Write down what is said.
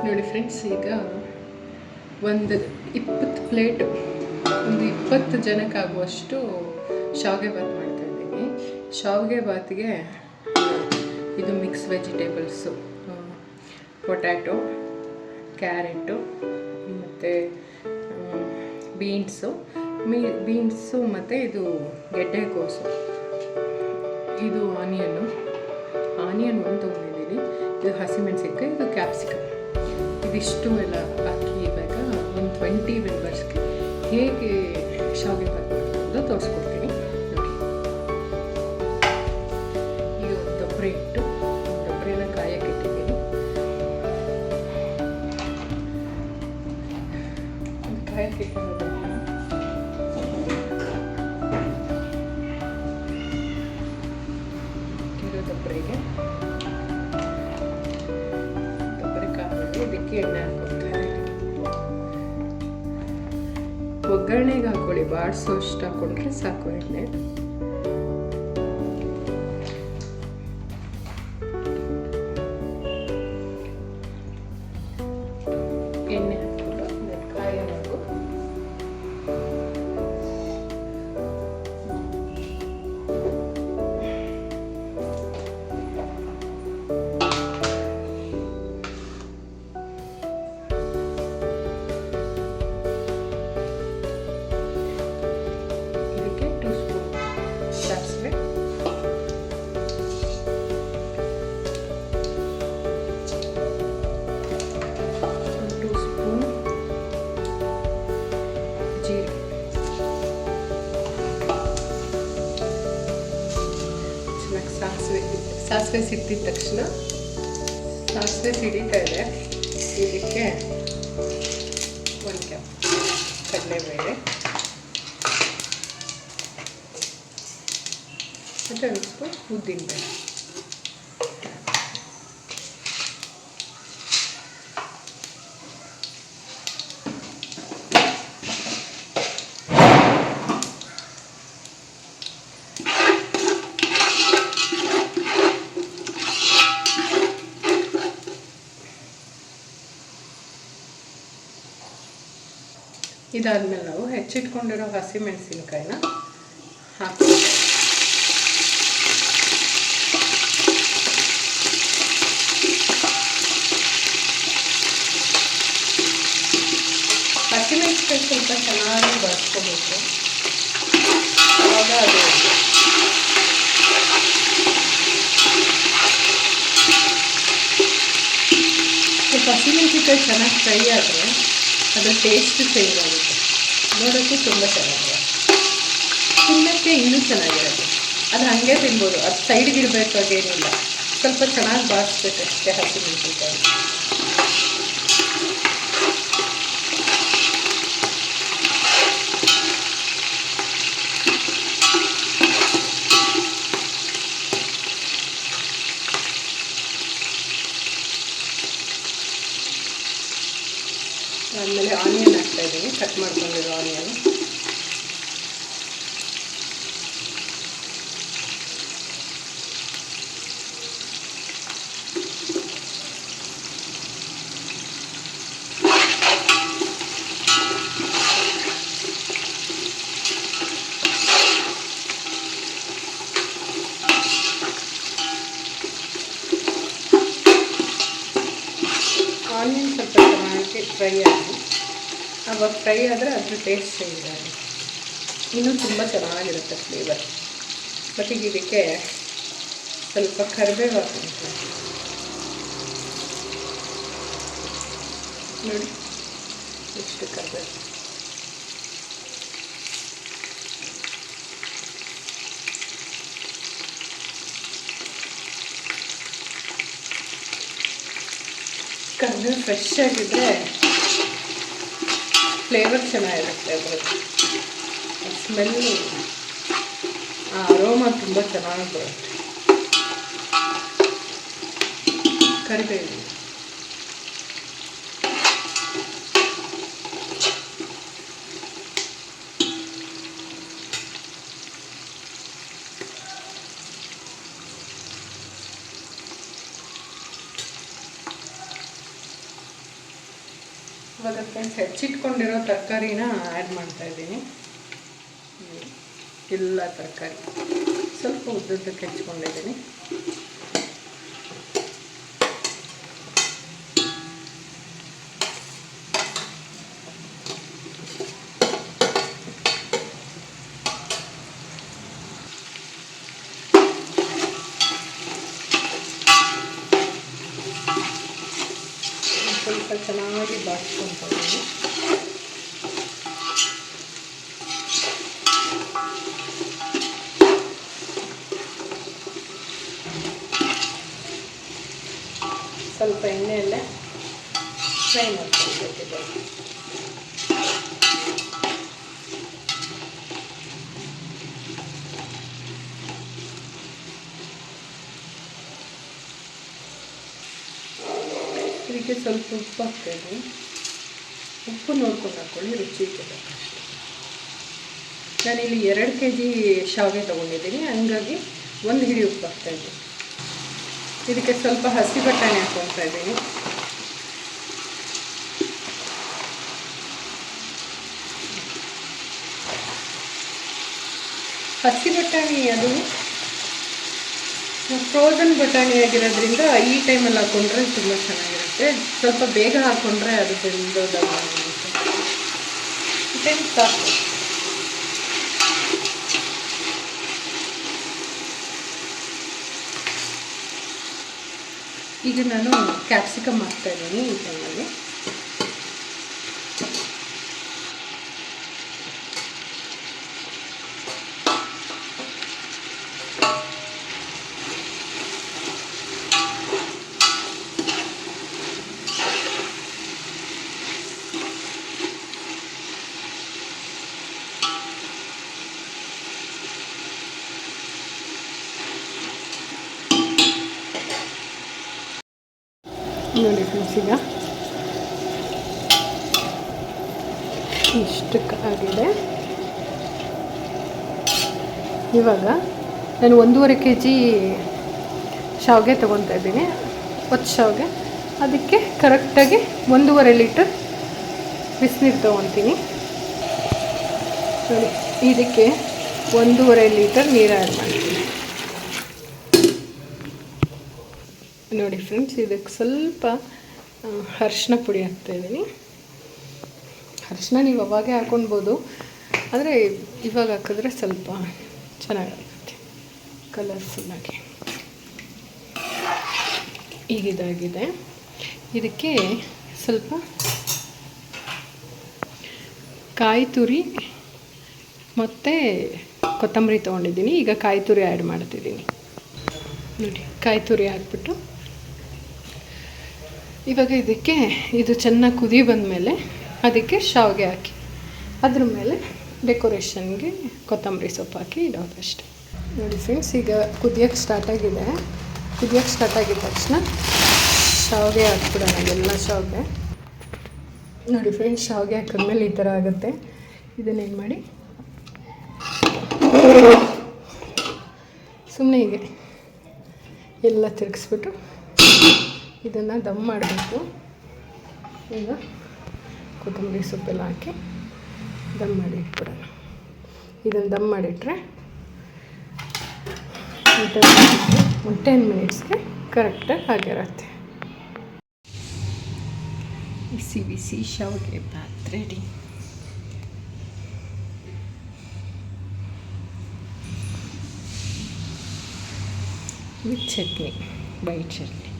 ನೋಡಿ ಫ್ರೆಂಡ್ಸ್, ಈಗ ಒಂದು 20 ಪ್ಲೇಟ್, ಒಂದು 20 ಜನಕ್ಕಾಗುವಷ್ಟು ಶಾವಿಗೆ ಬಾತ್ ಮಾಡ್ತಾಯಿದ್ದೀನಿ. ಶಾವಿಗೆ ಬಾತಿಗೆ ಇದು ಮಿಕ್ಸ್ ವೆಜಿಟೇಬಲ್ಸು, ಪೊಟ್ಯಾಟೊ, ಕ್ಯಾರೆಟು ಮತ್ತು ಬೀನ್ಸು ಮತ್ತು ಇದು ಗೆಡ್ಡೆಕೋಸು, ಇದು ಆನಿಯನ್ ಒಂದು ತೊಗೊಂಡಿದ್ದೀನಿ, ಇದು ಹಸಿಮೆಣಸಿನ್ಕಾಯಿ, ಇದು ಕ್ಯಾಪ್ಸಿಕಮ್. ಇದಿಷ್ಟು ಎಲ್ಲ ಹಾಕಿ ಇವಾಗ ಒಂದು 20 ಮೆಂಬರ್ಸ್ಗೆ ಹೇಗೆ ಶಾವಿಗೆ ಬಾತ್ ಮಾಡೋದು ತೋರಿಸ್ಕೊಡ್ತೀನಿ ನೋಡಿ. ಈಗ ಒಂದು ದೊಬ್ಬರೆನ ಕಾಯಕ್ಕೆ ಇಟ್ಟಿದ್ದೀನಿ. ಕಾಯಕ್ಕೆ ಇಟ್ಟಿರೋದು ದೊಬ್ಬರೆ ಕಾಯಿಗೆ ಇದಕ್ಕೆ ಎಣ್ಣೆ ಹಾಕ್ಕೊಳ್ತಾರೆ. ಒಗ್ಗರಣೆಗೆ ಹಾಕೊಳ್ಳಿ, ಬಾಡಿಸೋ ಅಷ್ಟು ಹಾಕೊಂಡ್ರೆ ಸಾಕು. ಎಣ್ಣೆ ಹಾಕ್ಕೊಂಡು ಕಾಯಿ ಹಾಕು. ಸಾಸಿವೆ ಸಿಟ್ಟಿದ ತಕ್ಷಣ, ಸಾಸಿವೆ ಸಿಡಿತಾ ಇದೆ, ಇದಕ್ಕೆ 1 ಕಪ್ ಕಡಲೆಬೇಳೆ ಮತ್ತು 1 ಸ್ಪೂನ್ ಉದ್ದಿನಬೇಳೆ. ಇದಾದ್ಮೇಲೆ ನಾವು ಹೆಚ್ಚಿಟ್ಕೊಂಡಿರೋ ಹಸಿಮೆಣಸಿನ್ಕಾಯಿನ ಹಾಕ್ತೀವಿ. ಹಸಿಮೆಣಸಿನ್ಕಾಯಿ ಸ್ವಲ್ಪ ಚೆನ್ನಾಗಿ ಬಳಸ್ಕೋಬೇಕು, ಆವಾಗ ಅದು ಸ್ವಲ್ಪ ಹಸಿಮೆಣಸಿನ್ಕಾಯಿ ಚೆನ್ನಾಗಿ ಫ್ರೈ ಆದರೆ ಅದರ ಟೇಸ್ಟ್ ಚೇಂಜ್ ಆಗುತ್ತೆ, ನೋಡೋಕ್ಕೆ ತುಂಬ ಚೆನ್ನಾಗಿದೆ, ತಿನ್ನೋಕ್ಕೆ ಇನ್ನೂ ಚೆನ್ನಾಗಿರುತ್ತೆ. ಅದು ಹಾಗೆ ತಿನ್ಬೋದು, ಅದು ಸೈಡ್ಗೆ ಇಡಬೇಕಾಗೇನಿಲ್ಲ, ಸ್ವಲ್ಪ ಚೆನ್ನಾಗಿ ಬಾಡಿಸ್ಬೇಕಷ್ಟೇ ಹಸಿಮೆಣಸಿನ್ಕಾಯಿ. ಆಮೇಲೆ ಆನಿಯನ್ ಹಾಕ್ತಾಯಿದ್ದೀನಿ, ಕಟ್ ಮಾಡ್ಕೊಂಡಿರೋ ಆನಿಯನ್. ಆನಿಯನ್ ಸ್ವಲ್ಪ ಚೆನ್ನಾಗಿ ಫ್ರೈ ಆಗಿ, ಆವಾಗ ಫ್ರೈ ಆದರೆ ಅದ್ರ ಟೇಸ್ಟ್ ಚೇಂಜ್ ಆಗಿ ಇನ್ನೂ ತುಂಬ ಚೆನ್ನಾಗಿರುತ್ತೆ ಫ್ಲೇವರ್. ಮತ್ತು ಈಗ ಇದಕ್ಕೆ ಸ್ವಲ್ಪ ಕರಿಬೇವು ಹಾಕ್ತೀನಿ ನೋಡಿ, ಇಷ್ಟು ಕರಿಬೇವು. ಕರಿಬೇವು ಫ್ರೆಶ್ ಆಗಿದ್ದರೆ ಫ್ಲೇವರ್ ಚೆನ್ನಾಗಿರುತ್ತೆ, ಅದರದ್ದು ಸ್ಮೆಲ್ಲು, ಅರೋಮಾ ತುಂಬ ಚೆನ್ನಾಗಿ ಬರುತ್ತೆ. ಕರಿಬೇವು ಇವಾಗ ಫ್ರೆಂಡ್ಸ್ ಹೆಚ್ಚಿಟ್ಕೊಂಡಿರೋ ತರಕಾರಿನ ಆ್ಯಡ್ ಮಾಡ್ತಾಯಿದ್ದೀನಿ. ಎಲ್ಲ ತರಕಾರಿ ಸ್ವಲ್ಪ ಉದ್ದುದ್ದಕ್ಕೆ ಹೆಚ್ಚಿಕೊಂಡಿದ್ದೀನಿ. ಸ್ವಲ್ಪ ಚೆನ್ನಾಗಿ ಬಾಡಿಸ್ಕೊಳ್ತೀನಿ. ಸ್ವಲ್ಪ ಎಣ್ಣೆಯಲ್ಲೇ ಫ್ರೈ ಮಾಡ್ಕೊಳ್ಬೇಕಿದೆ. ಇದಕ್ಕೆ ಸ್ವಲ್ಪ ಉಪ್ಪು ಹಾಕ್ತೇನೆ. ಉಪ್ಪು ನೋಡ್ಕೊಂಡು ಹಾಕ್ಕೊಳ್ಳಿ, ರುಚಿ ಇರ್ತದೆ. ನಾನಿಲ್ಲಿ 2 kg ಶಾವಿಗೆ ತೊಗೊಂಡಿದ್ದೀನಿ, ಹಂಗಾಗಿ 1 ಹಿಡಿ ಉಪ್ಪು ಹಾಕ್ತಾಯಿದ್ದೀನಿ. ಇದಕ್ಕೆ ಸ್ವಲ್ಪ ಹಸಿ ಬಟಾಣಿ ಹಾಕ್ಕೊಳ್ತಾ ಇದ್ದೀನಿ. ಹಸಿ ಬಟಾಣಿ ಅದು ಫ್ರೋಝನ್ ಬಟಾಣಿ ಆಗಿರೋದ್ರಿಂದ ಈ ಟೈಮಲ್ಲಿ ಹಾಕ್ಕೊಂಡ್ರೆ ತುಂಬ ಚೆನ್ನಾಗಿರುತ್ತೆ. ಸ್ವಲ್ಪ ಬೇಗ ಹಾಕ್ಕೊಂಡ್ರೆ ಅದು ಬೆಂದೋದಾಗುತ್ತೆ. ಈ ಟೈಮ್ ಸಾಕು. ಈಗ ನಾನು ಕ್ಯಾಪ್ಸಿಕಮ್ ಹಾಕ್ತಾಯಿದ್ದೀನಿ ಈ ಟೈಮಲ್ಲಿ. ನೋಡಿ ಫ್ರೆಂಡ್ಸ್, ಈಗ ಇಷ್ಟಕ್ಕಾಗಿದೆ. ಇವಾಗ ನಾನು 1.5 kg ಶಾವಿಗೆ ತೊಗೊತಾ ಇದ್ದೀನಿ. ಒತ್ತು ಶಾವಿಗೆ, ಅದಕ್ಕೆ ಕರೆಕ್ಟಾಗಿ 1.5 ಲೀಟರ್ ಬಿಸಿನೀರು ತೊಗೊತೀನಿ. ನೋಡಿ, ಇದಕ್ಕೆ 1.5 ಲೀಟರ್ ನೀರು ಆ್ಯಡ್ ಮಾಡ್ತೀನಿ. ನೋಡಿ ಫ್ರೆಂಡ್ಸ್, ಇದಕ್ಕೆ ಸ್ವಲ್ಪ ಅರಿಶಿನ ಪುಡಿ ಹಾಕ್ತಾಯಿದ್ದೀನಿ. ಅರಿಶಿನ ನೀವು ಅವಾಗೇ ಹಾಕ್ಕೊಳ್ಬೋದು, ಆದರೆ ಇವಾಗ ಹಾಕಿದ್ರೆ ಸ್ವಲ್ಪ ಚೆನ್ನಾಗಾಗುತ್ತೆ ಕಲರ್ಫುಲ್ಲಾಗಿ. ಈಗಿದಾಗಿದೆ. ಇದಕ್ಕೆ ಸ್ವಲ್ಪ ಕಾಯಿ ತುರಿ ಮತ್ತು ಕೊತ್ತಂಬರಿ ತೊಗೊಂಡಿದ್ದೀನಿ. ಈಗ ಕಾಯಿ ತುರಿ ಆ್ಯಡ್ ಮಾಡ್ತಿದ್ದೀನಿ. ನೋಡಿ, ಕಾಯಿ ತುರಿ ಹಾಕ್ಬಿಟ್ಟು ಇವಾಗ ಇದಕ್ಕೆ ಇದು ಚೆನ್ನಾಗಿ ಕುದಿ ಬಂದಮೇಲೆ ಅದಕ್ಕೆ ಶಾವಿಗೆ ಹಾಕಿ, ಅದ್ರ ಮೇಲೆ ಡೆಕೋರೇಷನ್ಗೆ ಕೊತ್ತಂಬರಿ ಸೊಪ್ಪು ಹಾಕಿ ಇಡೋದಷ್ಟೆ. ನೋಡಿ ಫ್ರೆಂಡ್ಸ್, ಈಗ ಕುದಿಯೋಕ್ಕೆ ಸ್ಟಾರ್ಟ್ ಆಗಿದೆ. ಕುದಿಯೋಕ್ಕೆ ಸ್ಟಾರ್ಟ್ ಆಗಿದ ತಕ್ಷಣ ಶಾವಿಗೆ ಹಾಕ್ಬಿಡೋಣ, ಎಲ್ಲ ಶಾವಿಗೆ. ನೋಡಿ ಫ್ರೆಂಡ್ಸ್, ಶಾವಿಗೆ ಹಾಕಿದ್ಮೇಲೆ ಈ ಥರ ಆಗುತ್ತೆ. ಇದನ್ನೇನು ಮಾಡಿ ಸುಮ್ಮನೆ ಹೀಗೆ ಎಲ್ಲ ತಿರುಗಿಸ್ಬಿಟ್ಟು ಇದನ್ನು ದಮ್ ಮಾಡಬೇಕು. ಈಗ ಕೊತ್ತಂಬರಿ ಸೊಪ್ಪೆಲ್ಲ ಹಾಕಿ ದಮ್ ಮಾಡಿ ಇಟ್ಬಿಡೋಣ. ಇದನ್ನು ದಮ್ ಮಾಡಿಟ್ರೆ 10 ಮಿನಿಟ್ಸ್ಗೆ ಕರೆಕ್ಟಾಗಿ ಆಗಿರುತ್ತೆ. ಬಿಸಿ ಬಿಸಿ ಶಾವಿಗೆ ಬಾತ್ ready. With chutney, white chutney.